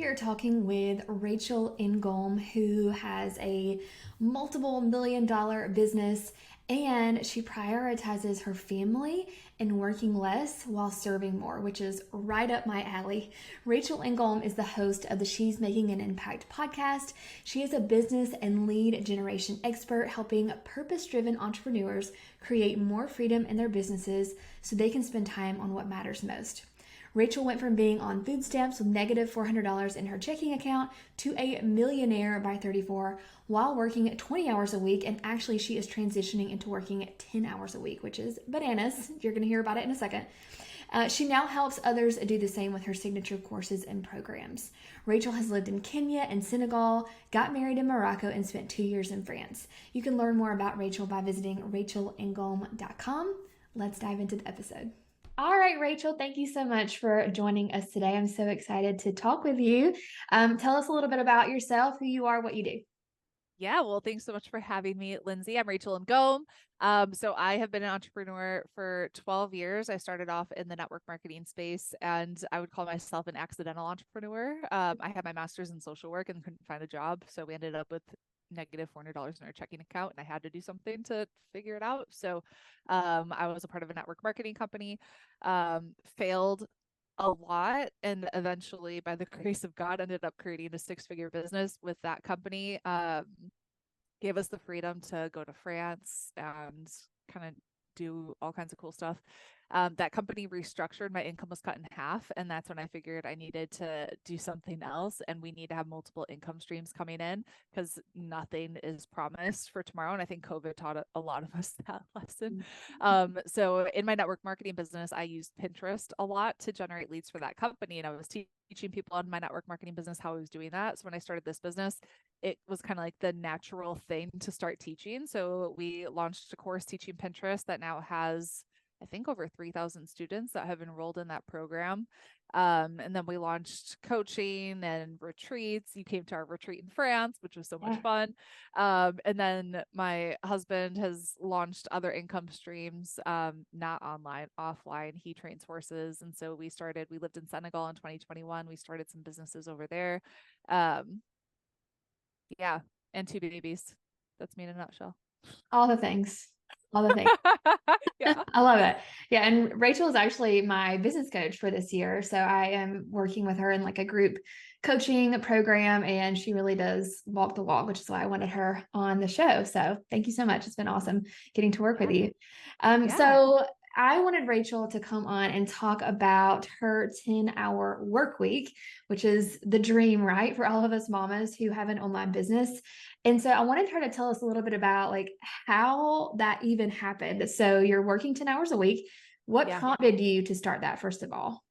are talking with Rachel Ngom, who has a multiple $1 million business and she prioritizes her family and working less while serving more, which is right up my alley. Rachel Ngom is the host of the She's Making an Impact podcast. She is a business and lead generation expert helping purpose driven entrepreneurs create more freedom in their businesses so they can spend time on what matters most. Rachel went from being on food stamps with negative $400 in her checking account to a millionaire by 34 while working 20 hours a week. And actually, she is transitioning into working 10 hours a week, which is bananas. You're going to hear about it in a second. She now helps others do the same with her signature courses and programs. Rachel has lived in Kenya and Senegal, got married in Morocco, and spent 2 years in France. You can learn more about Rachel by visiting rachelngom.com. Let's dive into the episode. All right, Rachel, thank you so much for joining us today. I'm so excited to talk with you. Tell us a little bit about yourself, who you are, what you do. Yeah, well, thanks so much for having me, Lindsay. I'm Rachel Ngom. So I have been an entrepreneur for 12 years. I started off in the network marketing space, and I would call myself an accidental entrepreneur. I had my master's in social work and couldn't find a job, so we ended up with negative $400 in our checking account, and I had to do something to figure it out. So I was a part of a network marketing company, failed a lot, and eventually by the grace of God ended up creating a six-figure business with that company. Gave us the freedom to go to France and kind of do all kinds of cool stuff. That company restructured, my income was cut in half, and that's when I figured I needed to do something else, and we need to have multiple income streams coming in because nothing is promised for tomorrow. And I think COVID taught a lot of us that lesson. So in my network marketing business, I used Pinterest a lot to generate leads for that company, and I was teaching people on my network marketing business how I was doing that. So when I started this business, it was kind of like the natural thing to start teaching. So we launched a course teaching Pinterest that now has, I think, over 3,000 students that have enrolled in that program. And then we launched coaching and retreats. You came to our retreat in France, which was so much fun. And then my husband has launched other income streams, not online, offline. He trains horses. And so we lived in Senegal in 2021. We started some businesses over there. Yeah, and two babies. That's me in a nutshell. All the things. All the things. Yeah. I love it. Yeah. And Rachel is actually my business coach for this year. So I am working with her in like a group coaching program, and she really does walk the walk, which is why I wanted her on the show. So thank you so much. It's been awesome getting to work with you. Yeah. So I wanted Rachel to come on and talk about her 10-hour work week, which is the dream, right? For all of us mamas who have an online business. And so I wanted her to tell us a little bit about like how that even happened. So you're working 10 hours a week. What prompted you to start that, first of all?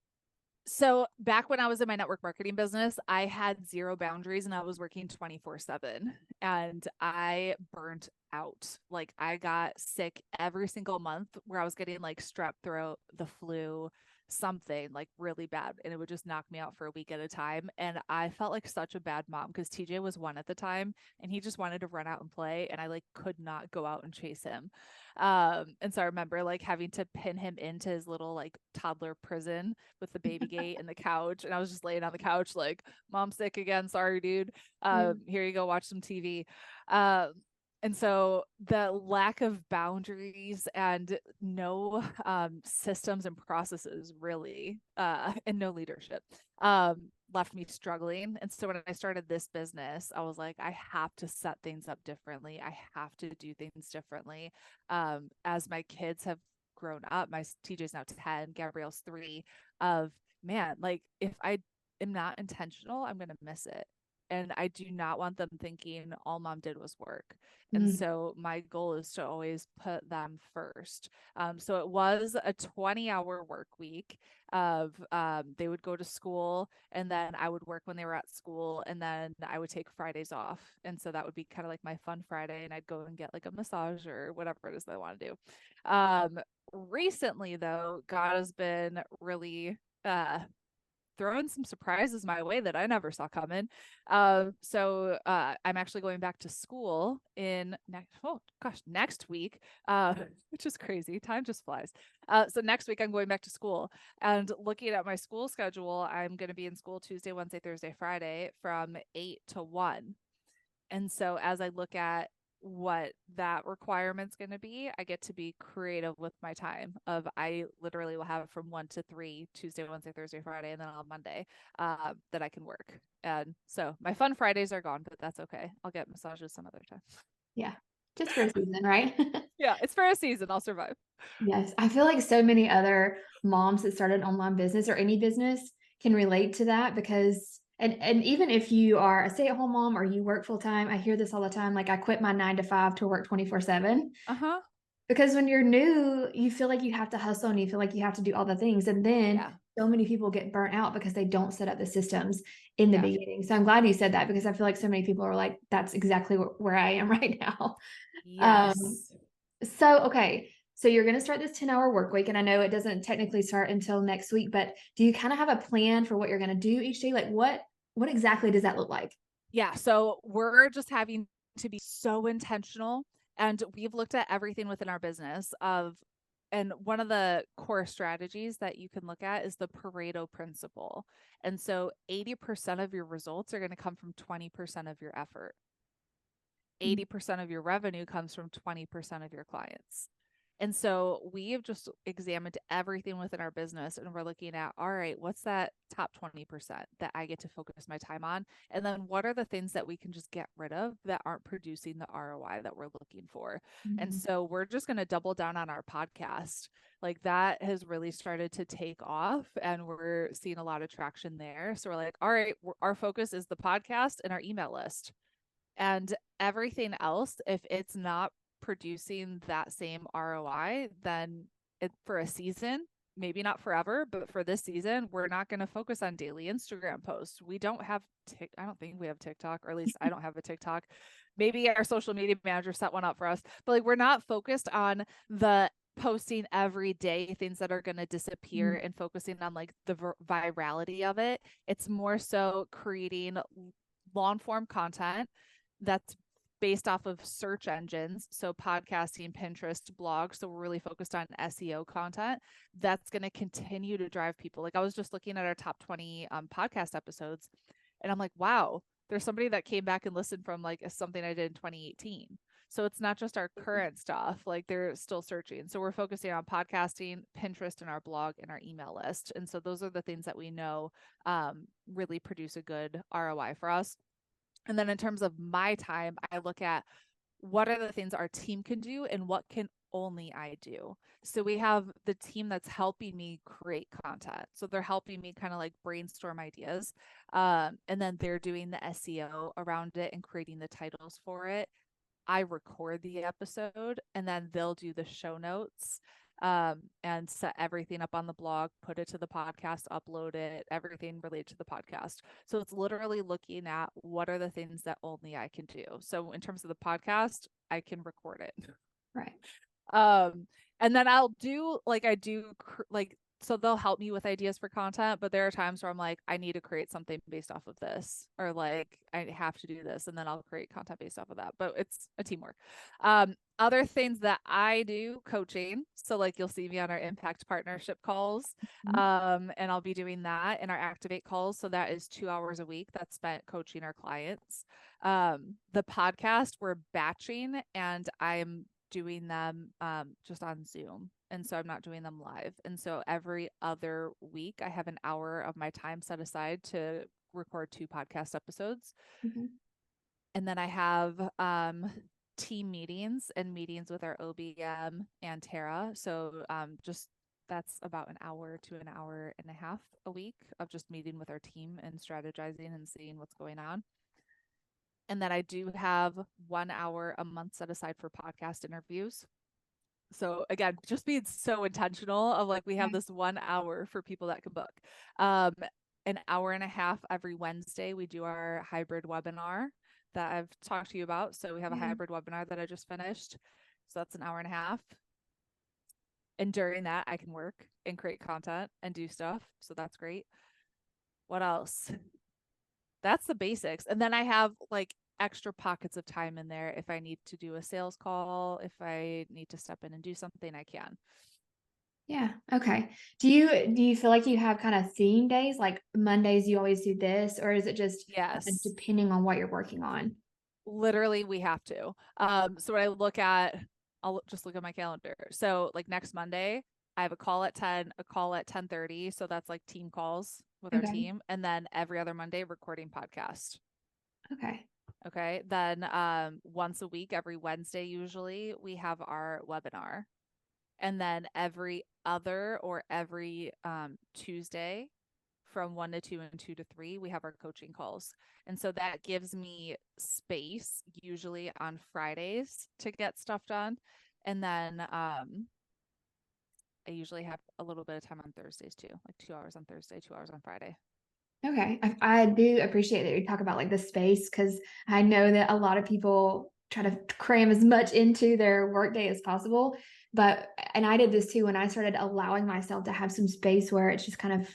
So back when I was in my network marketing business, I had zero boundaries and I was working 24/7, and I burnt out. Like I got sick every single month where I was getting like strep throat, the flu, something like really bad, and it would just knock me out for a week at a time. And I felt like such a bad mom because TJ was one at the time and he just wanted to run out and play, and I like could not go out and chase him. And so I remember like having to pin him into his little like toddler prison with the baby gate and the couch, and I was just laying on the couch like, mom's sick again, sorry dude, here you go, watch some TV. And so the lack of boundaries and no systems and processes really, and no leadership, left me struggling. And so when I started this business, I was like, I have to set things up differently. I have to do things differently. As my kids have grown up, my TJ's now 10, Gabrielle's 3, of man, like if I am not intentional, I'm going to miss it. And I do not want them thinking all mom did was work. And so my goal is to always put them first. So it was a 20-hour work week of they would go to school, and then I would work when they were at school, and then I would take Fridays off. And so that would be kind of like my fun Friday, and I'd go and get like a massage or whatever it is that I want to do. Recently though, God has been really throwing some surprises my way that I never saw coming. I'm actually going back to school in next week, which is crazy. Time just flies. So next week I'm going back to school, and looking at my school schedule, I'm going to be in school Tuesday, Wednesday, Thursday, Friday from 8 to 1. And so as I look at what that requirement's going to be, I get to be creative with my time. Of I literally will have from 1 to 3 Tuesday, Wednesday, Thursday, Friday, and then on Monday that I can work. And so my fun Fridays are gone, but that's okay. I'll get massages some other time. Yeah. Just for a season, right? Yeah, it's for a season. I'll survive. Yes. I feel like so many other moms that started an online business or any business can relate to that because and even if you are a stay-at-home mom or you work full time, I hear this all the time. Like I quit my 9 to 5 to work 24/7. Uh-huh. Because when you're new, you feel like you have to hustle and you feel like you have to do all the things. And then Yeah. so many people get burnt out because they don't set up the systems in the Yeah. beginning. So I'm glad you said that because I feel like so many people are like, that's exactly where I am right now. Um, Yes. okay. So you're going to start this 10-hour work week. And I know it doesn't technically start until next week, but do you kind of have a plan for what you're going to do each day? Like what exactly does that look like? Yeah. So we're just having to be so intentional. And we've looked at everything within our business and one of the core strategies that you can look at is the Pareto principle. And so 80% of your results are going to come from 20% of your effort. 80% of your revenue comes from 20% of your clients. And so we have just examined everything within our business and we're looking at, all right, what's that top 20% that I get to focus my time on? And then what are the things that we can just get rid of that aren't producing the ROI that we're looking for? And Mm-hmm. so we're just going to double down on our podcast. Like that has really started to take off and we're seeing a lot of traction there. So we're like, all right, our focus is the podcast and our email list. And everything else, if it's not producing that same ROI, then for a season, maybe not forever, but for this season, we're not going to focus on daily Instagram posts. We don't have I don't think we have TikTok, or at least I don't have a TikTok. Maybe our social media manager set one up for us, but like we're not focused on the posting every day things that are going to disappear and focusing on like the virality of it. It's more so creating long form content that's based off of search engines. So podcasting, Pinterest, blogs. So we're really focused on SEO content that's going to continue to drive people. Like I was just looking at our top 20 podcast episodes and I'm like, wow, there's somebody that came back and listened from like something I did in 2018. So it's not just our current stuff, like they're still searching. So we're focusing on podcasting, Pinterest, and our blog and our email list. And so those are the things that we know really produce a good ROI for us. And then in terms of my time, I look at what are the things our team can do and what can only I do. So we have the team that's helping me create content. So they're helping me kind of like brainstorm ideas. And then they're doing the SEO around it and creating the titles for it. I record the episode and then they'll do the show notes and set everything up on the blog, put it to the podcast, upload it, everything related to the podcast. So it's literally looking at what are the things that only I can do. So in terms of the podcast, I can record it. Right. And then I'll do like I do like so they'll help me with ideas for content, but there are times where I'm like, I need to create something based off of this, or like I have to do this, and then I'll create content based off of that. But it's a teamwork. Other things that I do, coaching. So like you'll see me on our impact partnership calls. And I'll be doing that in our activate calls. So that is 2 hours a week that's spent coaching our clients. The podcast we're batching and I'm doing them just on Zoom. And so I'm not doing them live. And so every other week, I have an hour of my time set aside to record 2 podcast episodes. Mm-hmm. And then I have team meetings and meetings with our OBM and Tara. So just that's about an hour to an hour and a half a week of just meeting with our team and strategizing and seeing what's going on. And then I do have 1 hour a month set aside for podcast interviews. So again, just being so intentional of like, we have this 1 hour for people that can book. An hour and a half every Wednesday, we do our hybrid webinar that I've talked to you about. So we have a hybrid webinar that I just finished. So that's an hour and a half. And during that, I can work and create content and do stuff. So that's great. What else? That's the basics. And then I have like extra pockets of time in there. If I need to do a sales call, if I need to step in and do something, I can. Yeah. Okay. Do you feel like you have kind of theme days, like Mondays you always do this, or is it just kind of Yes. depending on what you're working on? Literally, we have to. So when I look at, I'll just look at my calendar. So like next Monday, I have a call at 10, a call at 10:30. So that's like team calls with our Okay. team. And then every other Monday, recording podcast. Okay. Okay. Then once a week, every Wednesday, usually, we have our webinar. And then every other or every Tuesday from 1 to 2 and 2 to 3, we have our coaching calls. And so that gives me space, usually on Fridays, to get stuff done. And then I usually have a little bit of time on Thursdays too, like 2 hours on Thursday, 2 hours on Friday. Okay. I do appreciate that you talk about like the space because I know that a lot of people try to cram as much into their workday as possible. But, and I did this too when I started allowing myself to have some space where it's just kind of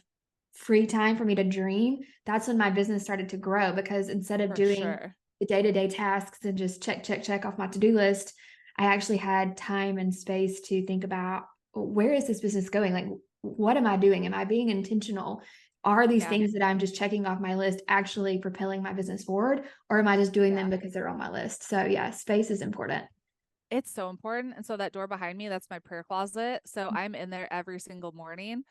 free time for me to dream. That's when my business started to grow because instead of For doing sure. the day-to-day tasks and just check, check, check off my to-do list, I actually had time and space to think about where is this business going? Like, what am I doing? Am I being intentional? Are these Yeah. things that I'm just checking off my list actually propelling my business forward, or am I just doing them Yeah. because they're on my list? So yeah, space is important. It's so important. And so that door behind me, that's my prayer closet. So I'm in there every single morning.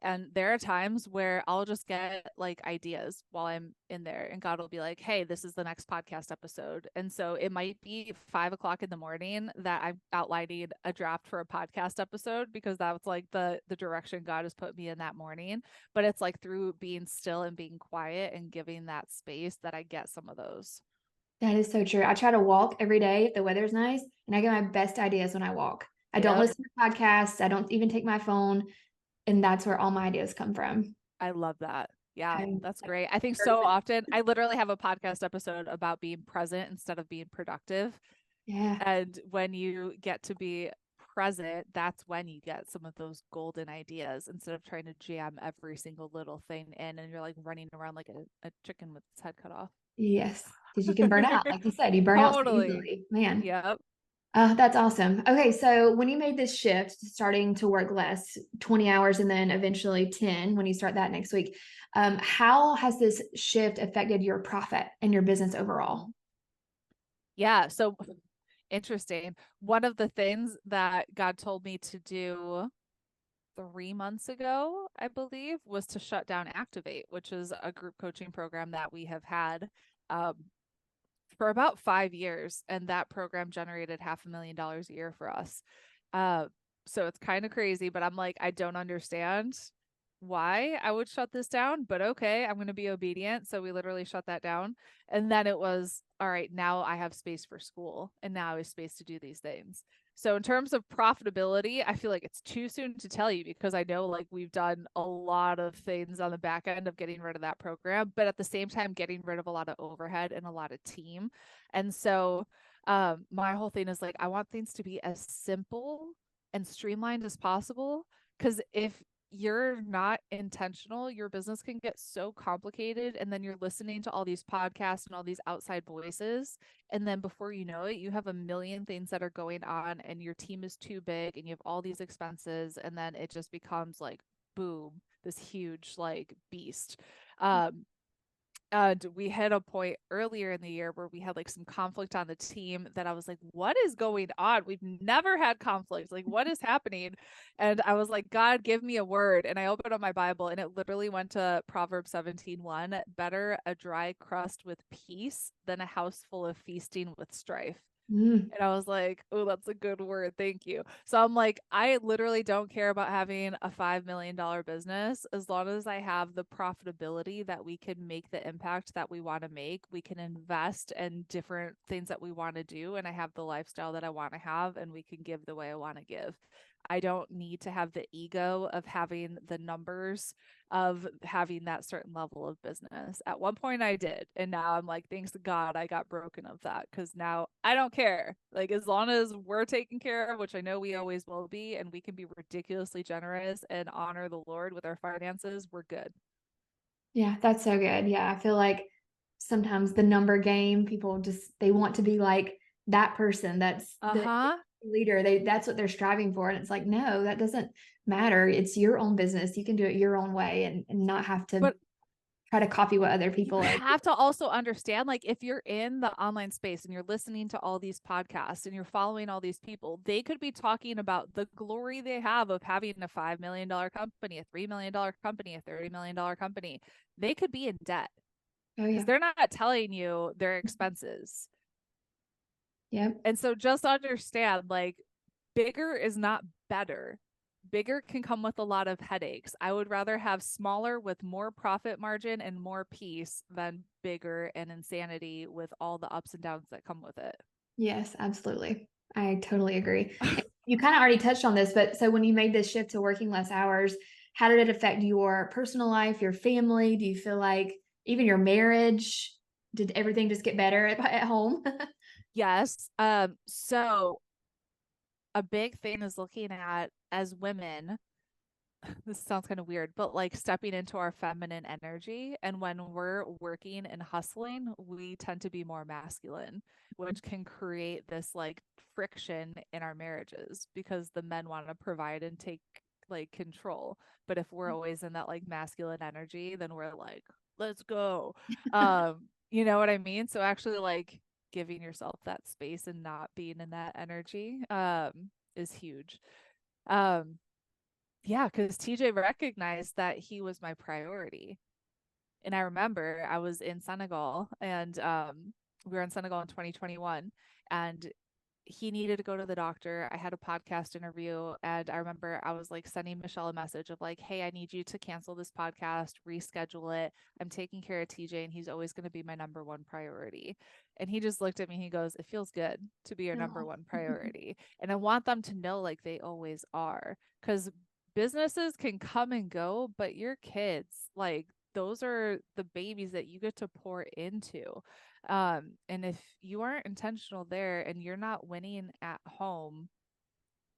And there are times where I'll just get like ideas while I'm in there, and God will be like, hey, this is the next podcast episode. And so it might be 5 o'clock in the morning that I'm outlining a draft for a podcast episode because that's like the direction God has put me in that morning. But it's like through being still and being quiet and giving that space that I get some of those. That is so true. I try to walk every day if the weather's nice, and I get my best ideas when I walk. I don't Yep. listen to podcasts. I don't even take my phone, and that's where all my ideas come from. I love that. Yeah, I'm that's like, great. I think so perfect. often I literally have a podcast episode about being present instead of being productive. Yeah. And when you get to be present, that's when you get some of those golden ideas instead of trying to jam every single little thing in and you're like running around like a chicken with its head cut off. Yes. Because you can burn out. Like you said, you burn out so Totally. easily. Man. Yep. That's awesome. Okay, so when you made this shift, starting to work less, 20 hours and then eventually 10 when you start that next week, how has this shift affected your profit and your business overall? Yeah. So interesting. One of the things that God told me to do 3 months ago, I believe, was to shut down Activate, which is a group coaching program that we have had um, for about 5 years. And that program generated $500,000 a year for us. Uh, so it's kind of crazy, but I'm like, I don't understand why I would shut this down, but okay, I'm going to be obedient. So we literally shut that down. And then it was, all right, now I have space for school and now I have space to do these things. So in terms of profitability, I feel like it's too soon to tell you because I know like we've done a lot of things on the back end of getting rid of that program, but at the same time getting rid of a lot of overhead and a lot of team. And so my whole thing is like I want things to be as simple and streamlined as possible because if you're not intentional, your business can get so complicated. And then you're listening to all these podcasts and all these outside voices. And then before you know it, you have a million things that are going on and your team is too big and you have all these expenses. And then it just becomes like, boom, this huge like beast. Um, and we hit a point earlier in the year where we had like some conflict on the team that I was like, what is going on? We've never had conflict. Like, what is happening? And I was like, God, give me a word. And I opened up my Bible and it literally went to Proverbs 17:1. Better a dry crust with peace than a house full of feasting with strife. Mm, And I was like, oh, that's a good word. Thank you. So I'm like, I literally don't care about having a $5 million business as long as I have the profitability that we can make the impact that we want to make. We can invest in different things that we want to do. And I have the lifestyle that I want to have, and we can give the way I want to give. I don't need to have the ego of having the numbers of having that certain level of business. At one point I did. And now I'm like, thanks to God, I got broken of that because now I don't care. Like, as long as we're taken care of, which I know we always will be, and we can be ridiculously generous and honor the Lord with our finances, we're good. Yeah, that's so good. Yeah, I feel like sometimes the number game, people just they want to be like that person that's the Uh-huh. leader. That's what they're striving for. And it's like, no, that doesn't matter. It's your own business. You can do it your own way and not have to But try to copy what other you people are have to also understand, like, if you're in the online space and you're listening to all these podcasts and you're following all these people, they could be talking about the glory they have of having a $5 million company, a $3 million company, a $30 million company. They could be in debt doing. Oh because yeah. they're not telling you their expenses. Yep. And so just understand, like, bigger is not better. Bigger can come with a lot of headaches. I would rather have smaller with more profit margin and more peace than bigger and insanity with all the ups and downs that come with it. Yes, absolutely. I totally agree. And you kind of already touched on this, but so when you made this shift to working less hours, how did it affect your personal life, your family? Do you feel like even your marriage, did everything just get better at home? Yes. So a big thing is looking at as women, this sounds kind of weird, but like stepping into our feminine energy. And when we're working and hustling, we tend to be more masculine, which can create this like friction in our marriages because the men want to provide and take like control. But if we're always in that like masculine energy, then we're like, let's go. You know what I mean? So actually like giving yourself that space and not being in that energy is huge. Um yeah, because TJ recognized that he was my priority. And I remember I was in Senegal and we were in Senegal in 2021 and he needed to go to the doctor. I had a podcast interview and I remember I was like sending Michelle a message of like, hey, I need you to cancel this podcast, reschedule it. I'm taking care of TJ and he's always going to be my number one priority. And he just looked at me, he goes, it feels good to be your number No. one priority. And I want them to know like they always are because businesses can come and go, but your kids, like those are the babies that you get to pour into. And if you aren't intentional there and you're not winning at home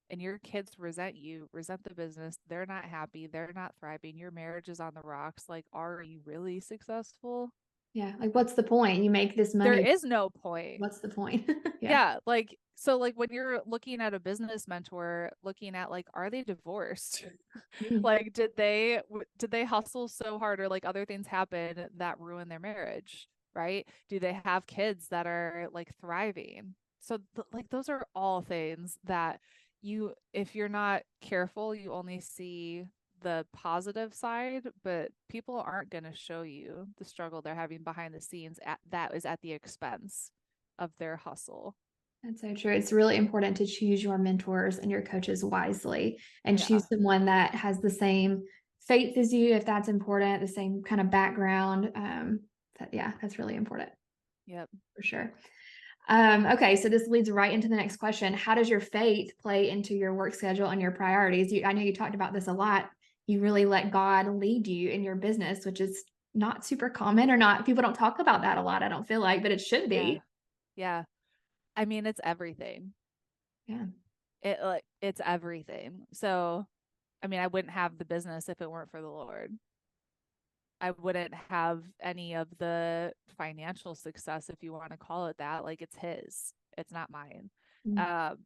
and your kids resent you, resent the business, they're not happy, they're not thriving, your marriage is on the rocks, like, are you really successful? Yeah. Like, what's the point? You make this There money. is no point. What's the point? Yeah. Yeah, like so like when you're looking at a business mentor, looking at like are they divorced? Mm. Like did they hustle so hard or like other things happen that ruin their marriage, right? Do they have kids that are like thriving? So like those are all things that you if you're not careful, you only see the positive side, but people aren't going to show you the struggle they're having behind the scenes at that is at the expense of their hustle. That's so true. It's really important to choose your mentors and your coaches wisely and Yeah. choose someone that has the same faith as you, if that's important, the same kind of background. Yeah, that's really important Yep. for sure. Okay, so this leads right into the next question. How does your faith play into your work schedule and your priorities? I know you talked about this a lot. You really let God lead you in your business, which is not super common or not. People don't talk about that a lot, I don't feel like, but it should Yeah. be. Yeah. I mean, it's everything. Yeah. It like it's everything. So, I mean, I wouldn't have the business if it weren't for the Lord. I wouldn't have any of the financial success, if you want to call it that. Like it's his. It's not mine. Mm. Um,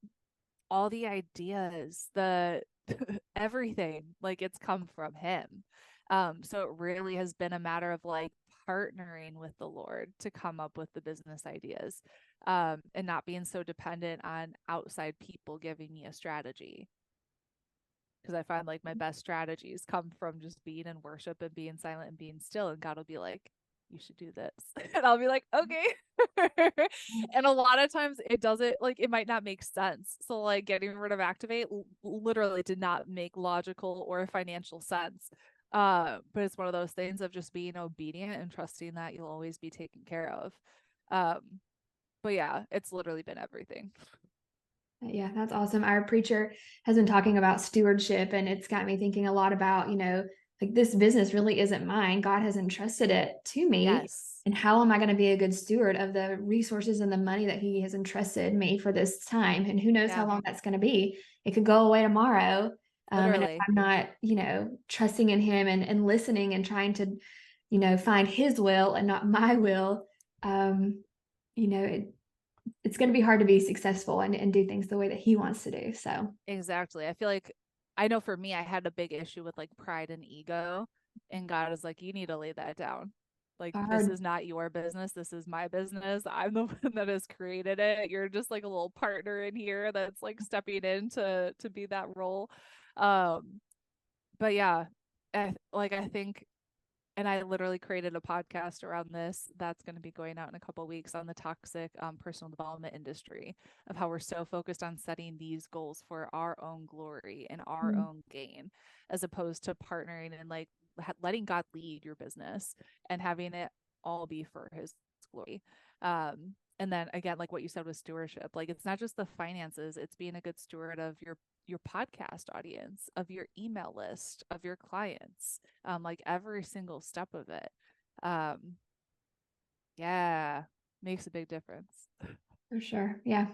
all the ideas, the everything, like it's come from him. So it really has been a matter of like partnering with the Lord to come up with the business ideas, and not being so dependent on outside people giving me a strategy. Because I find like my best strategies come from just being in worship and being silent and being still, and God will be like, you should do this. And I'll be like, okay. And a lot of times it doesn't like it might not make sense. So like getting rid of Activate literally did not make logical or financial sense. But it's one of those things of just being obedient and trusting that you'll always be taken care of. But yeah, it's literally been everything. Yeah, that's awesome. Our preacher has been talking about stewardship, and it's got me thinking a lot about, like this business really isn't mine. God has entrusted it to me. Yes. And how am I going to be a good steward of the resources and the money that He has entrusted me for this time? And who knows how Yeah. long that's going to be? It could go away tomorrow. And if Literally. I'm not, trusting in Him and listening and trying to find his will and not my will, um, it's going to be hard to be successful and do things the way that he wants to do. So Exactly. I feel like I know for me, I had a big issue with like pride and ego. And God is like, you need to lay that down. Like, this hard is not your business. This is my business. I'm the one that has created it. You're just like a little partner in here that's like stepping in to be that role. Um, but yeah, I think and I literally created a podcast around this that's going to be going out in a couple of weeks on the toxic personal development industry of how we're so focused on setting these goals for our own glory and our own gain, as opposed to partnering and like letting God lead your business and having it all be for His glory. And then again, like what you said with stewardship, like it's not just the finances, it's being a good steward of your podcast audience, of your email list, of your clients, like every single step of it. Um, yeah, makes a big difference. for sure. Yeah.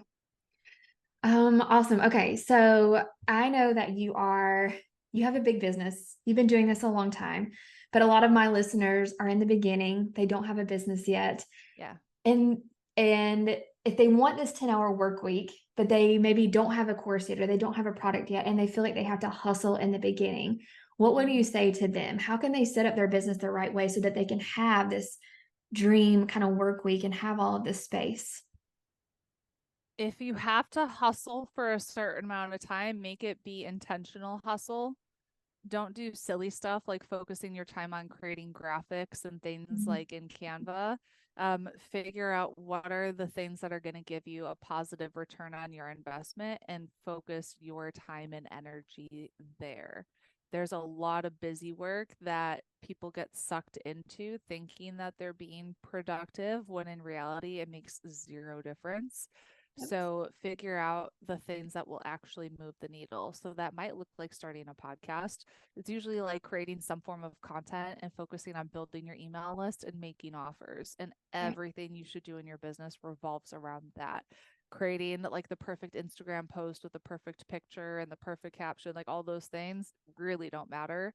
Awesome. Okay. So I know that you have a big business. You've been doing this a long time, but a lot of my listeners are in the beginning. They don't have a business yet. Yeah. And and if they want this 10-hour work week, but they maybe don't have a course yet or they don't have a product yet and they feel like they have to hustle in the beginning, what would you say to them? How can they set up their business the right way so that they can have this dream kind of work week and have all of this space? If you have to hustle for a certain amount of time, make it be intentional hustle. Don't do silly stuff like focusing your time on creating graphics and things Mhm. like in Canva. Figure out what are the things that are going to give you a positive return on your investment and focus your time and energy there. There's a lot of busy work that people get sucked into thinking that they're being productive when in reality it makes zero difference. Yep. So figure out the things that will actually move the needle. So that might look like starting a podcast. It's usually like creating some form of content and focusing on building your email list and making offers. And Right. everything you should do in your business revolves around that. Creating like the perfect Instagram post with the perfect picture and the perfect caption, like all those things really don't matter.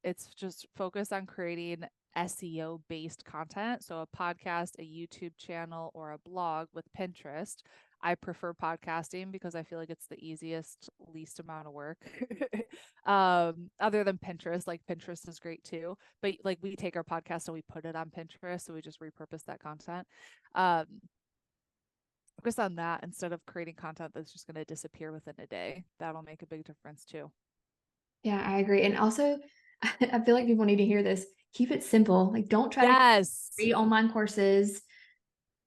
It's just focus on creating SEO based content. So a podcast, a YouTube channel, or a blog with Pinterest. I prefer podcasting because I feel like it's the easiest, least amount of work. Other than Pinterest, like Pinterest is great too. But like we take our podcast and we put it on Pinterest, so we just repurpose that content. Um, Focus on that instead of creating content that's just going to disappear within a day. That'll make a big difference too. Yeah, I agree. And also, I feel like people need to hear this. Keep it simple. Like, don't try to Yes. create online courses.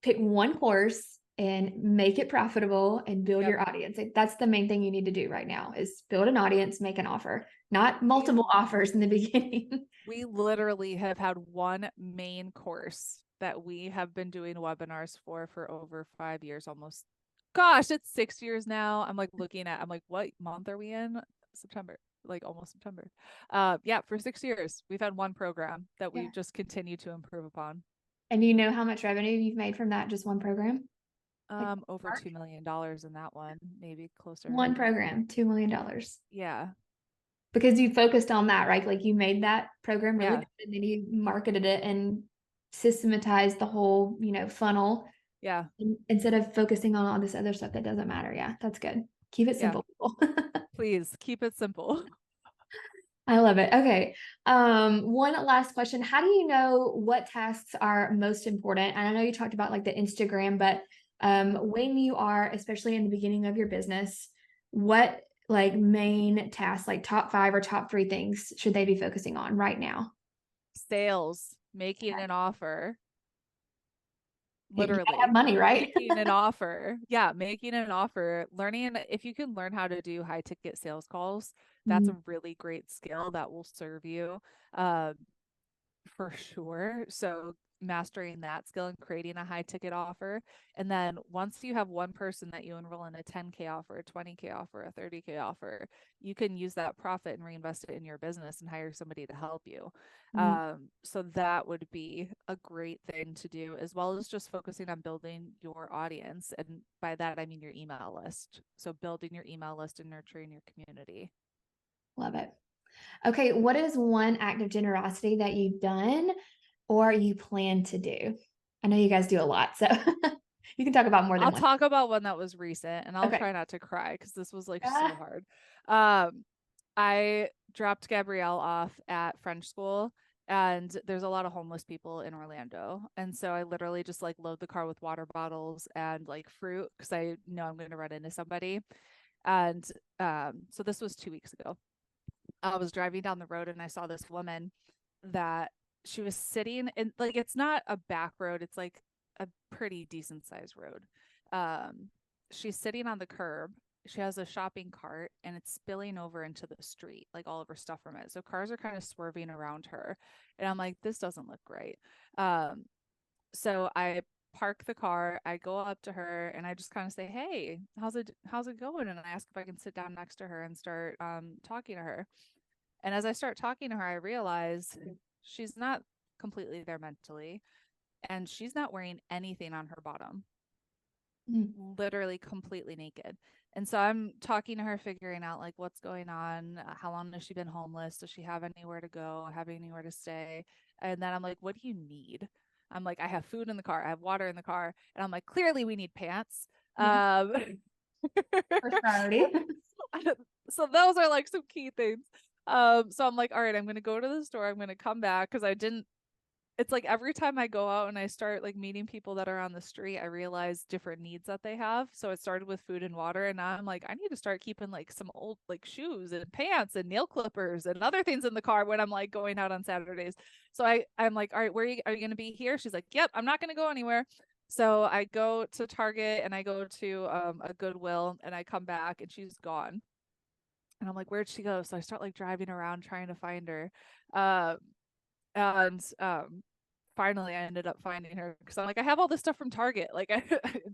Pick one course and make it profitable and build Yep. your audience. Like, that's the main thing you need to do right now is build an audience, make an offer, not We multiple offers in the beginning. we literally have had one main course that we have been doing webinars for over 5 years almost. Gosh, it's 6 years now. I'm like, what month are we in? September, like almost September. Yeah, for 6 years, we've had one program that Yeah. we just continue to improve upon. And you know how much revenue you've made from that just one program? Like, Over $2 million in that one, maybe closer. one program, $2 million. Yeah, Because you focused on that, right? Like you made that program really yeah, good and then you marketed it and systematized the whole, funnel yeah, instead of focusing on all this other stuff that doesn't matter. Yeah, that's good. Keep it yeah. simple, people. Please keep it simple. I love it. Okay. One last question. How do you know what tasks are most important? And I know you talked about like the Instagram, but when you are, especially in the beginning of your business, what like main tasks, like top five or top three things should they be focusing on right now? Sales, making an offer, You gotta have literally money, right? making an offer. Yeah, making an offer. Learning, if you can learn how to do high ticket sales calls, that's a really great skill that will serve you. Um, for sure. So mastering that skill and creating a high ticket offer. And then once you have one person that you enroll in a 10K offer, a 20K offer, a 30K offer, you can use that profit and reinvest it in your business and hire somebody to help you. Mm, So that would be a great thing to do, as well as just focusing on building your audience. And by that, I mean your email list. So building your email list and nurturing your community. love it. Okay, what is one act of generosity that you've done or you plan to do? I know you guys do a lot, so you can talk about more than I'll one. talk about one that was recent and I'll Okay. try not to cry because this was like so Ah, hard. Um, I dropped Gabrielle off at French school and there's a lot of homeless people in Orlando. And so I literally just like load the car with water bottles and like fruit because I know I'm going to run into somebody. And so this was 2 weeks ago. I was driving down the road and I saw this woman that she was sitting in, like, it's not a back road, it's like a pretty decent sized road. Um, she's sitting on the curb. She has a shopping cart and it's spilling over into the street, like all of her stuff from it. So cars are kind of swerving around her. And I'm like, this doesn't look right. Um, so I park the car, I go up to her and I just kind of say, "Hey, how's it going?" And I ask if I can sit down next to her and start talking to her. And as I start talking to her, I realize she's not completely there mentally and she's not wearing anything on her bottom, mm, literally completely naked. And so I'm talking to her, figuring out like what's going on, how long has she been homeless? Does she have anywhere to go, have anywhere to stay? And then I'm like, what do you need? I'm like, I have food in the car, I have water in the car. And I'm like, clearly we need pants. yeah, Um, first priority. so those are like some key things. So I'm like, all right, I'm gonna go to the store. I'm gonna come back because I didn't. It's like every time I go out and I start like meeting people that are on the street, I realize different needs that they have. So it started with food and water, and now I'm like, I need to start keeping like some old like shoes and pants and nail clippers and other things in the car when I'm like going out on Saturdays. So I'm like, all right, are you gonna be here? She's like, yep, I'm not gonna go anywhere. So I go to Target and I go to a Goodwill and I come back and she's gone. And I'm like, where'd she go? So I start like driving around trying to find her. Uh, and finally I ended up finding her because I'm like, I have all this stuff from Target. Like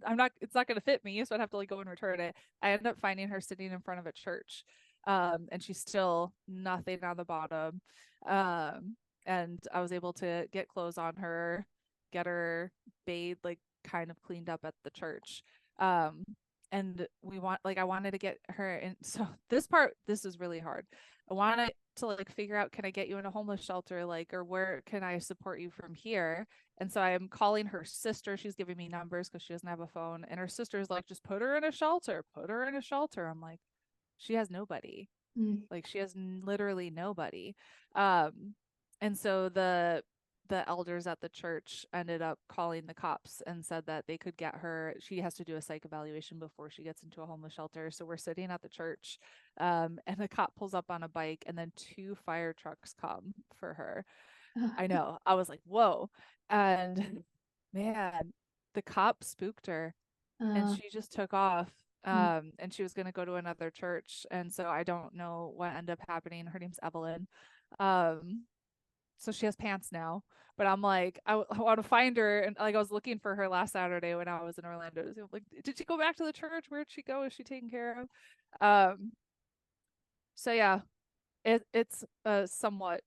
I'm not, it's not gonna fit me, so I'd have to like go and return it. I ended up finding her sitting in front of a church. And she's still nothing on the bottom. And I was able to get clothes on her, get her bathed, like kind of cleaned up at the church. Um, and I wanted to get her in. So this is really hard. I wanted to like figure out, can I get you in a homeless shelter, like, or where can I support you from here? And so I am calling her sister. She's giving me numbers because she doesn't have a phone. And her sister's like, just put her in a shelter, put her in a shelter. I'm like, she has nobody. Mm. Like she has literally nobody. Um, and so the elders at the church ended up calling the cops and said that they could get her. She has to do a psych evaluation before she gets into a homeless shelter. So we're sitting at the church, and the cop pulls up on a bike, and then two fire trucks come for her. Oh, I know. I was like, whoa. And man, the cop spooked her and uh, she just took off. mm, And she was going to go to another church. And so I don't know what ended up happening. Her name's Evelyn. Um, so she has pants now, but I'm like, I want to find her. And like, I was looking for her last Saturday when I was in Orlando. So, like, did she go back to the church? Where'd she go? Is she taken care of? Um, so yeah, it's a somewhat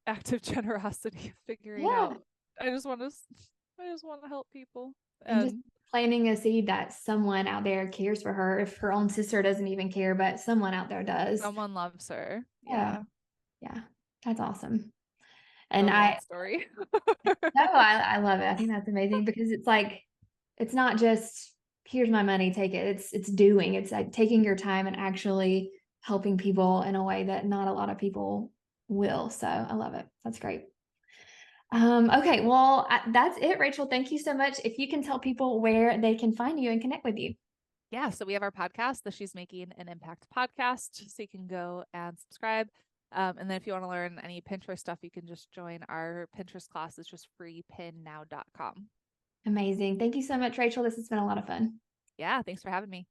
active generosity figuring yeah. out. I just want to help people. And just And planting a seed that someone out there cares for her. If her own sister doesn't even care, but someone out there does. someone loves her. Yeah. Yeah. Yeah. That's awesome. That And was a long story. no, I love it. I think that's amazing because it's like, it's not just here's my money, take it. It's doing. It's like taking your time and actually helping people in a way that not a lot of people will. So I love it. That's great. Okay, well, that's it, Rachel. Thank you so much. If you can tell people where they can find you and connect with you. Yeah, so we have our podcast, the She's Making an Impact podcast, so you can go and subscribe. And then if you want to learn any Pinterest stuff, you can just join our Pinterest class. It's just freepinnow.com. Amazing. Thank you so much, Rachel. This has been a lot of fun. Yeah, thanks for having me.